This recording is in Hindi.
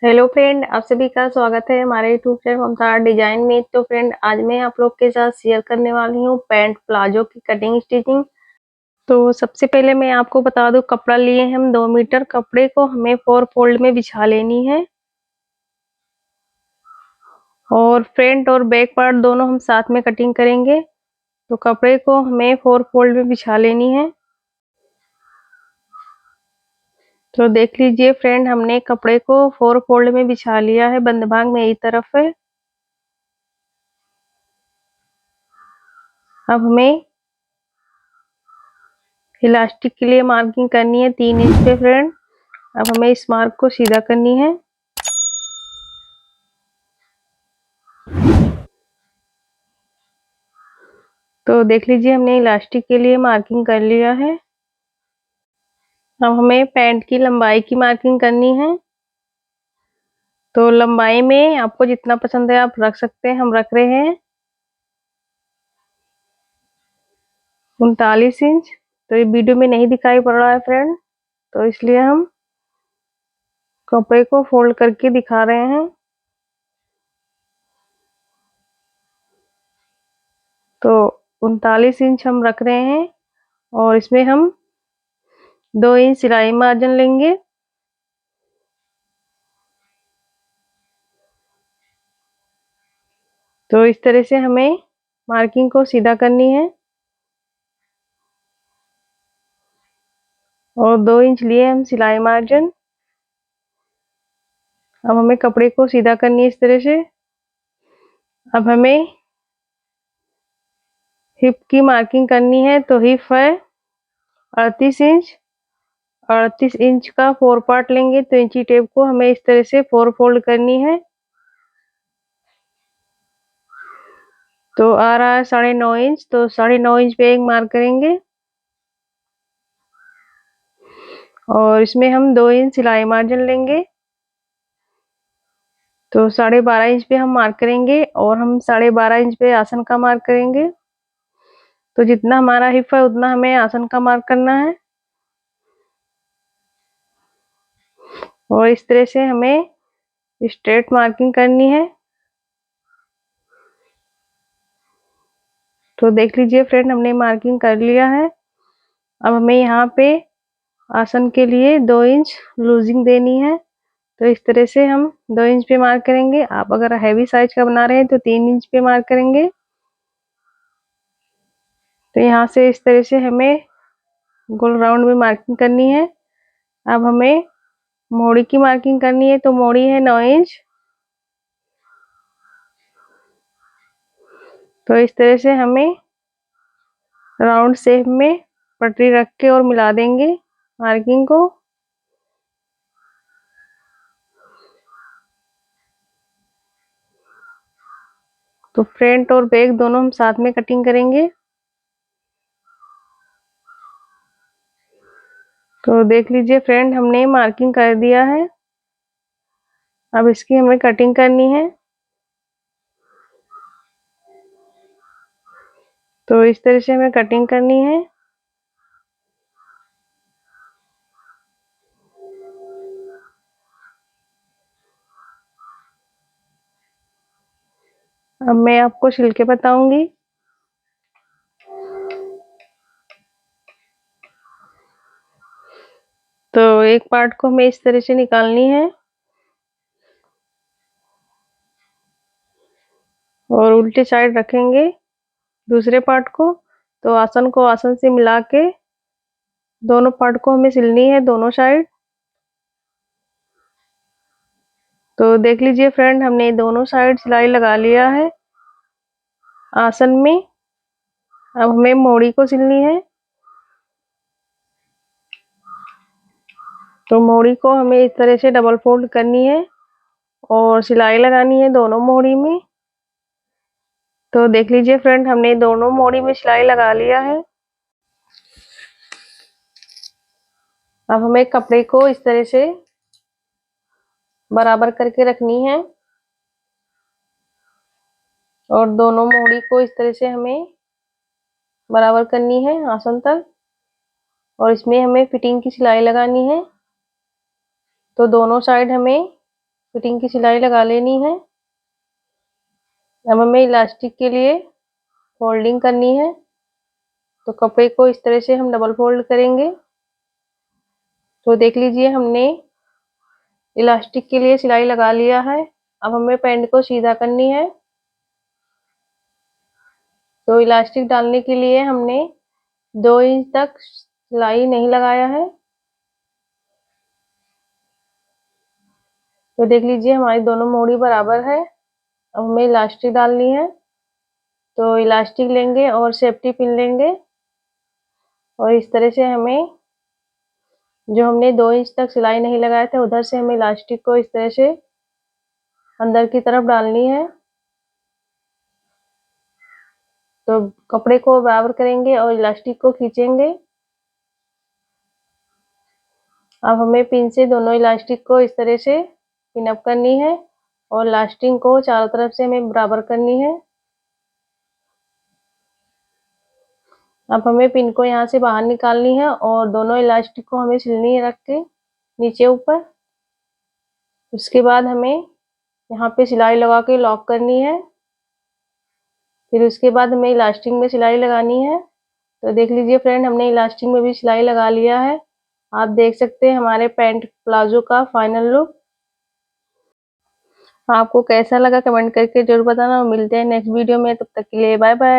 हेलो फ्रेंड, आप सभी का स्वागत है हमारे यूट्यूब चैनल ममता डिजाइन में। तो फ्रेंड, आज मैं आप लोग के साथ शेयर करने वाली हूँ पैंट प्लाजो की कटिंग स्टिचिंग। तो सबसे पहले मैं आपको बता दूं, कपड़ा लिए हम 2 मीटर। कपड़े को हमें 4 फोल्ड में बिछा लेनी है और फ्रंट और बैक पार्ट दोनों हम साथ में कटिंग करेंगे। तो कपड़े को हमें 4 फोल्ड में बिछा लेनी है। तो देख लीजिए फ्रेंड, हमने कपड़े को 4 फोल्ड में बिछा लिया है। बंद भाग मेरी तरफ है। अब हमें इलास्टिक के लिए मार्किंग करनी है 3 इंच पे फ्रेंड। अब हमें इस मार्क को सीधा करनी है। तो देख लीजिए, हमने इलास्टिक के लिए मार्किंग कर लिया है। अब हमें पैंट की लंबाई की मार्किंग करनी है। तो लंबाई में आपको जितना पसंद है आप रख सकते हैं। हम रख रहे हैं 39 इंच। तो ये वीडियो में नहीं दिखाई पड़ रहा है फ्रेंड, तो इसलिए हम कपड़े को फोल्ड करके दिखा रहे हैं। तो 39 इंच हम रख रहे हैं और इसमें हम 2 इंच सिलाई मार्जिन लेंगे। तो इस तरह से हमें मार्किंग को सीधा करनी है और 2 इंच लिए हम सिलाई मार्जिन। अब हमें कपड़े को सीधा करनी है इस तरह से। अब हमें हिप की मार्किंग करनी है। तो हिप है 38 इंच। 38 इंच का 4 पार्ट लेंगे। तो इंची टेप को हमें इस तरह से 4 फोल्ड करनी है। तो आ रहा है 9.5 इंच। तो 9.5 इंच पे एक मार्क करेंगे और इसमें हम 2 इंच सिलाई मार्जिन लेंगे। तो 12.5 इंच पे हम मार्क करेंगे और हम 12.5 इंच पे आसन का मार्क करेंगे। तो जितना हमारा हिप है उतना हमें आसन का मार्क करना है और इस तरह से हमें स्ट्रेट मार्किंग करनी है। तो देख लीजिए फ्रेंड, हमने मार्किंग कर लिया है। अब हमें यहाँ पे आसन के लिए 2 इंच लूजिंग देनी है। तो इस तरह से हम 2 इंच पे मार्क करेंगे। आप अगर हैवी साइज का बना रहे हैं तो 3 इंच पे मार्क करेंगे। तो यहाँ से इस तरह से हमें गोल राउंड में मार्किंग करनी है। अब हमें मोड़ी की मार्किंग करनी है। तो मोड़ी है 9 इंच। तो इस तरह से हमें राउंड शेप में पटरी रख के और मिला देंगे मार्किंग को। तो फ्रंट और बैक दोनों हम साथ में कटिंग करेंगे। तो देख लीजिए फ्रेंड, हमने मार्किंग कर दिया है। अब इसकी हमें कटिंग करनी है। तो इस तरह से हमें कटिंग करनी है। अब मैं आपको सिल के बताऊंगी। तो एक पार्ट को हमें इस तरह से निकालनी है और उल्टे साइड रखेंगे दूसरे पार्ट को। तो आसन को आसन से मिला के दोनों पार्ट को हमें सिलनी है दोनों साइड। तो देख लीजिए फ्रेंड, हमने दोनों साइड सिलाई लगा लिया है आसन में। अब हमें मोड़ी को सिलनी है। तो मोड़ी को हमें इस तरह से डबल फोल्ड करनी है और सिलाई लगानी है दोनों मोड़ी में। तो देख लीजिए फ्रेंड, हमने दोनों मोड़ी में सिलाई लगा लिया है। अब हमें कपड़े को इस तरह से बराबर करके रखनी है और दोनों मोड़ी को इस तरह से हमें बराबर करनी है आसन तक और इसमें हमें फिटिंग की सिलाई लगानी है। तो दोनों साइड हमें फिटिंग की सिलाई लगा लेनी है। अब हमें इलास्टिक के लिए फोल्डिंग करनी है, तो कपड़े को इस तरह से हम डबल फोल्ड करेंगे। तो देख लीजिए हमने इलास्टिक के लिए सिलाई लगा लिया है। अब हमें पैंट को सीधा करनी है। तो इलास्टिक डालने के लिए हमने 2 इंच तक सिलाई नहीं लगाया है। तो देख लीजिए हमारी दोनों मोड़ी बराबर है। अब हमें इलास्टिक डालनी है। तो इलास्टिक लेंगे और सेफ्टी पिन लेंगे और इस तरह से हमें जो हमने 2 इंच तक सिलाई नहीं लगाया था उधर से हमें इलास्टिक को इस तरह से अंदर की तरफ डालनी है। तो कपड़े को बराबर करेंगे और इलास्टिक को खींचेंगे। अब हमें पिन से दोनों इलास्टिक को इस तरह से पिन अप करनी है और लास्टिंग को चारों तरफ से हमें बराबर करनी है। अब हमें पिन को यहाँ से बाहर निकालनी है और दोनों इलास्टिक को हमें सिलनी है रख के नीचे ऊपर। उसके बाद हमें यहाँ पे सिलाई लगा के लॉक करनी है। फिर उसके बाद हमें इलास्टिक में सिलाई लगानी है। तो देख लीजिए फ्रेंड हमने इलास्टिक में भी सिलाई लगा लिया है। आप देख सकते हैं हमारे पैंट प्लाजो का फाइनल लुक। आपको कैसा लगा कमेंट करके जरूर बताना। मिलते हैं नेक्स्ट वीडियो में, तब तक के लिए बाय बाय।